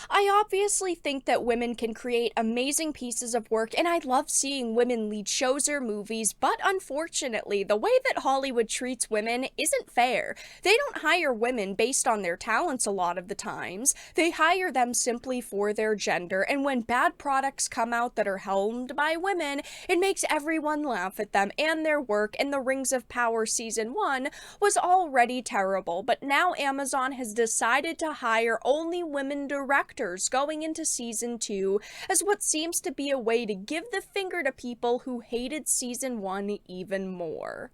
I obviously think that women can create amazing pieces of work, and I love seeing women lead shows or movies, but unfortunately, the way that Hollywood treats women isn't fair. They don't hire women based on their talents a lot of the times. They hire them simply for their gender, and when bad products come out that are helmed by women, it makes everyone laugh at them and their work, and The Rings of Power Season 1 was already terrible, but now Amazon has decided to hire only women directors going into season 2 as what seems to be a way to give the finger to people who hated season 1 even more.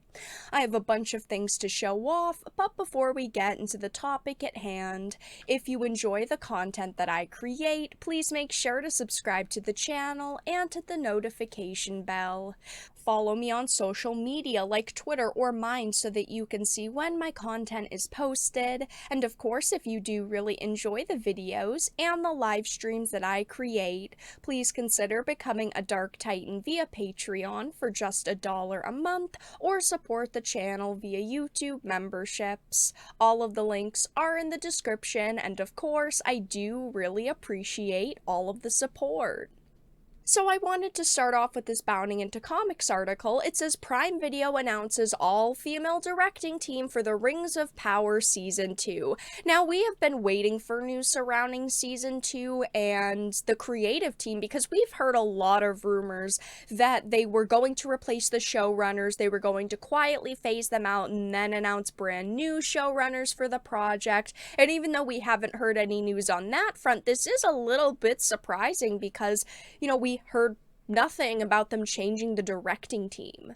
I have a bunch of things to show off, but before we get into the topic at hand, if you enjoy the content that I create, please make sure to subscribe to the channel and hit the notification bell. Follow me on social media like Twitter or mine so that you can see when my content is posted. And of course, if you do really enjoy the videos and the live streams that I create, please consider becoming a Dark Titan via Patreon for just $1 a month, or support the channel via YouTube memberships. All of the links are in the description, and of course, I do really appreciate all of the support. So I wanted to start off with this Bounding into Comics article. It says Prime Video announces all-female directing team for The Rings of Power Season 2. Now, we have been waiting for news surrounding Season 2 and the creative team because we've heard a lot of rumors that they were going to replace the showrunners, they were going to quietly phase them out and then announce brand new showrunners for the project. And even though we haven't heard any news on that front, this is a little bit surprising because, we heard nothing about them changing the directing team.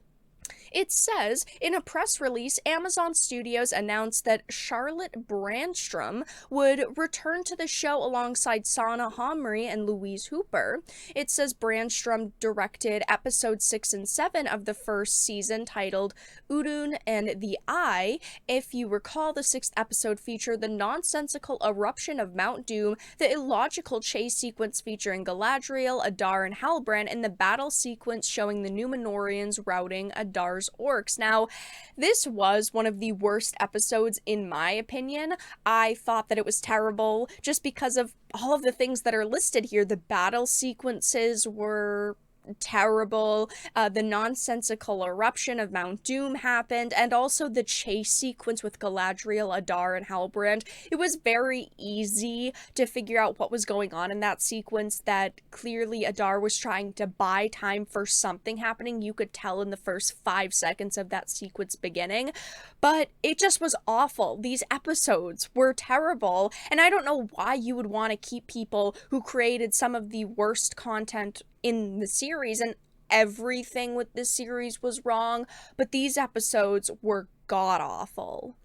It says, in a press release, Amazon Studios announced that Charlotte Brandstrom would return to the show alongside Sana Hamri and Louise Hooper. It says Brandstrom directed episodes 6 and 7 of the first season, titled Udun and the Eye. If you recall, the 6th episode featured the nonsensical eruption of Mount Doom, the illogical chase sequence featuring Galadriel, Adar, and Halbrand, and the battle sequence showing the Númenóreans routing Adar's orcs. Now, this was one of the worst episodes in my opinion. I thought that it was terrible just because of all of the things that are listed here. The battle sequences were terrible, the nonsensical eruption of Mount Doom happened, and also the chase sequence with Galadriel, Adar, and Halbrand. It was very easy to figure out what was going on in that sequence, that clearly Adar was trying to buy time for something happening. You could tell in the first 5 seconds of that sequence beginning, but it just was awful. These episodes were terrible, and I don't know why you would want to keep people who created some of the worst content in the series, and everything with this series was wrong, but these episodes were god-awful.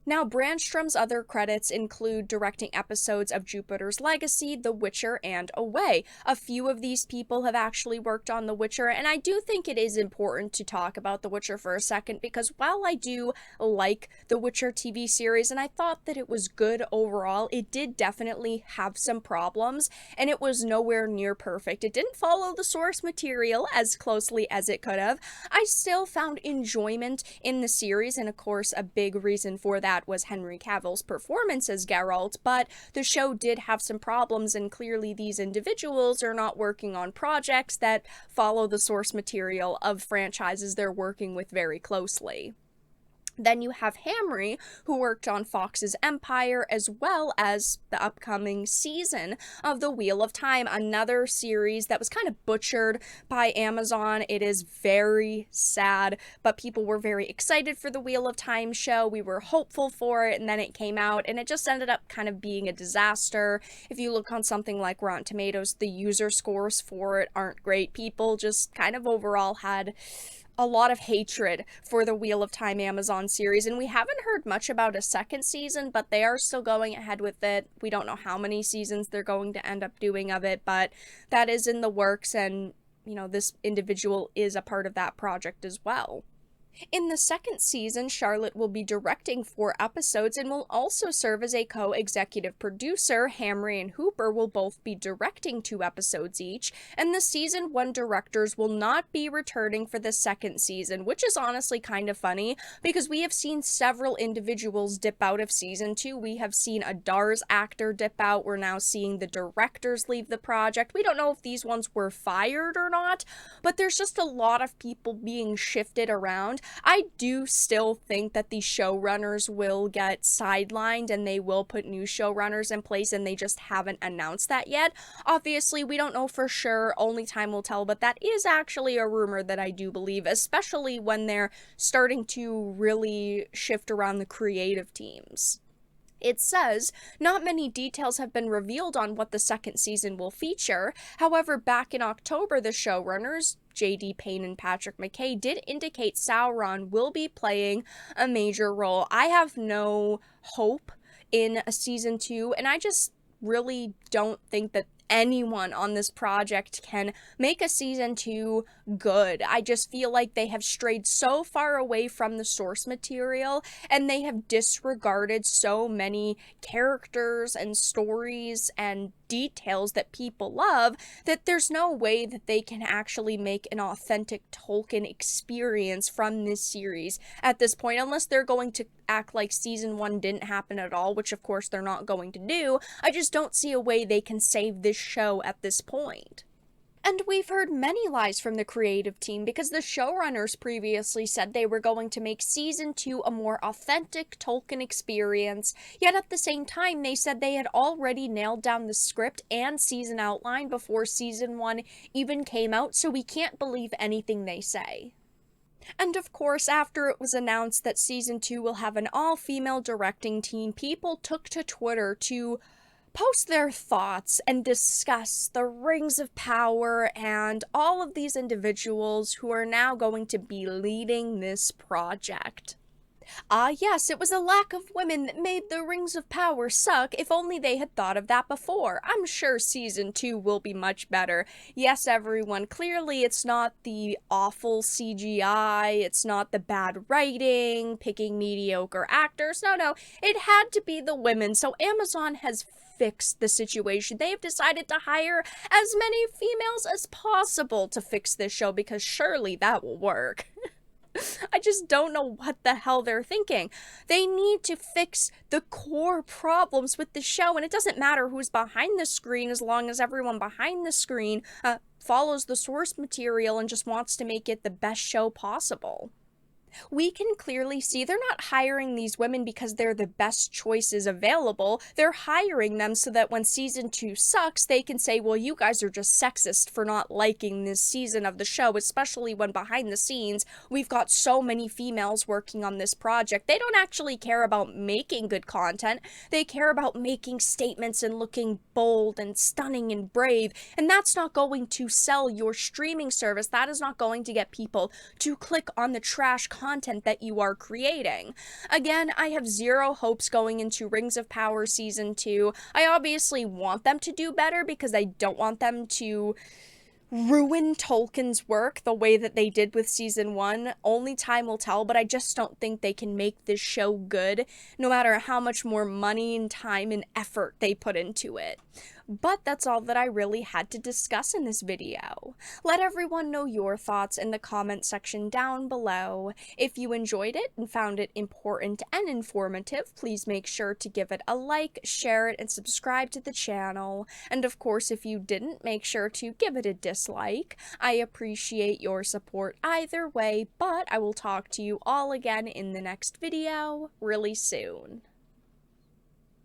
Now, Brandstrom's other credits include directing episodes of Jupiter's Legacy, The Witcher, and Away. A few of these people have actually worked on The Witcher, and I do think it is important to talk about The Witcher for a second, because while I do like The Witcher TV series, and I thought that it was good overall, it did definitely have some problems, and it was nowhere near perfect. It didn't follow the source material as closely as it could have. I still found enjoyment in the series, and of course, a big reason for that was Henry Cavill's performance as Geralt, but the show did have some problems, and clearly these individuals are not working on projects that follow the source material of franchises they're working with very closely. Then you have Hamri, who worked on Fox's Empire, as well as the upcoming season of The Wheel of Time, another series that was kind of butchered by Amazon. It is very sad, but people were very excited for the Wheel of Time show. We were hopeful for it, and then it came out, and it just ended up kind of being a disaster. If you look on something like Rotten Tomatoes, the user scores for it aren't great. People just kind of overall had a lot of hatred for the Wheel of Time Amazon series, and we haven't heard much about a second season, but they are still going ahead with it. We don't know how many seasons they're going to end up doing of it, but that is in the works, and, this individual is a part of that project as well. In the second season, Charlotte will be directing 4 episodes and will also serve as a co-executive producer. Hamry and Hooper will both be directing 2 episodes each, and the season 1 directors will not be returning for the second season, which is honestly kind of funny because we have seen several individuals dip out of season 2. We have seen a Dar's actor dip out. We're now seeing the directors leave the project. We don't know if these ones were fired or not, but there's just a lot of people being shifted around. I do still think that the showrunners will get sidelined and they will put new showrunners in place, and they just haven't announced that yet. Obviously, we don't know for sure, only time will tell, but that is actually a rumor that I do believe, especially when they're starting to really shift around the creative teams. It says, not many details have been revealed on what the second season will feature. However, back in October, the showrunners, J.D. Payne and Patrick McKay, did indicate Sauron will be playing a major role. I have no hope in a season 2, and I just really don't think that anyone on this project can make a season 2 good. I just feel like they have strayed so far away from the source material, and they have disregarded so many characters and stories and details that people love, that there's no way that they can actually make an authentic Tolkien experience from this series at this point, unless they're going to act like season 1 didn't happen at all, which of course they're not going to do. I just don't see a way they can save this show at this point. And we've heard many lies from the creative team because the showrunners previously said they were going to make season 2 a more authentic Tolkien experience, yet at the same time they said they had already nailed down the script and season outline before season 1 even came out, so we can't believe anything they say. And of course, after it was announced that season 2 will have an all-female directing team, people took to Twitter to post their thoughts and discuss the Rings of Power and all of these individuals who are now going to be leading this project. Yes, it was a lack of women that made the Rings of Power suck. If only they had thought of that before. I'm sure season 2 will be much better. Yes, everyone, clearly it's not the awful CGI, it's not the bad writing, picking mediocre actors. No, it had to be the women, so Amazon has fixed the situation. They have decided to hire as many females as possible to fix this show, because surely that will work. I just don't know what the hell they're thinking. They need to fix the core problems with the show, and it doesn't matter who's behind the screen as long as everyone behind the screen follows the source material and just wants to make it the best show possible. We can clearly see they're not hiring these women because they're the best choices available. They're hiring them so that when season 2 sucks, they can say, well, you guys are just sexist for not liking this season of the show, especially when behind the scenes, we've got so many females working on this project. They don't actually care about making good content. They care about making statements and looking bold and stunning and brave, and that's not going to sell your streaming service. That is not going to get people to click on the trash content that you are creating. Again, I have zero hopes going into Rings of Power season 2. I obviously want them to do better because I don't want them to ruin Tolkien's work the way that they did with season 1. Only time will tell, but I just don't think they can make this show good, no matter how much more money and time and effort they put into it. But that's all that I really had to discuss in this video. Let everyone know your thoughts in the comment section down below. If you enjoyed it and found it important and informative, please make sure to give it a like, share it, and subscribe to the channel. And of course, if you didn't, make sure to give it a dislike. I appreciate your support either way, but I will talk to you all again in the next video really soon.